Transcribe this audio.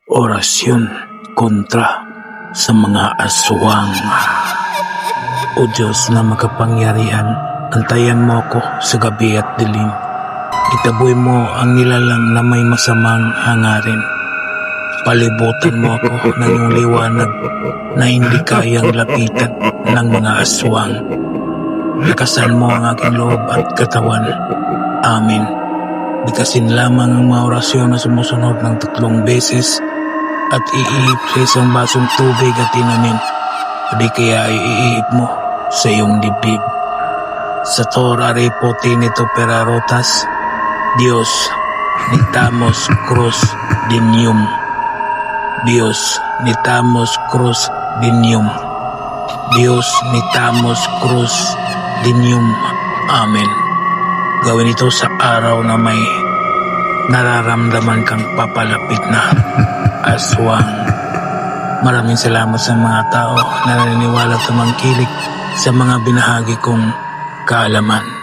Orasyon kontra sa mga aswang. O Diyos na makapangyarihan, antayan mo ako sa gabi at dilim. Itaboy mo ang nilalang na may masamang hangarin. Palibutan mo ako ng iyong liwanag na hindi kayang lapitan ng mga aswang. Lakasan mo ang aking loob at katawan. Amen. Bigkasin lamang ang mga orasyon na sumusunod ng 3 beses at iihip sa isang basong tubig at inamin. O di kaya ay iihip mo sa iyong dibdib. Sa torare potinito perarotas, Dios nitamos cruz dinium. Dios nitamos cruz dinium. Dios nitamos cruz dinium. Amen. Gawin ito sa araw na may nararamdaman kang papalapit na aswang. Maraming salamat sa mga tao na naniniwala at tumangkilik sa mga binahagi kong kaalaman.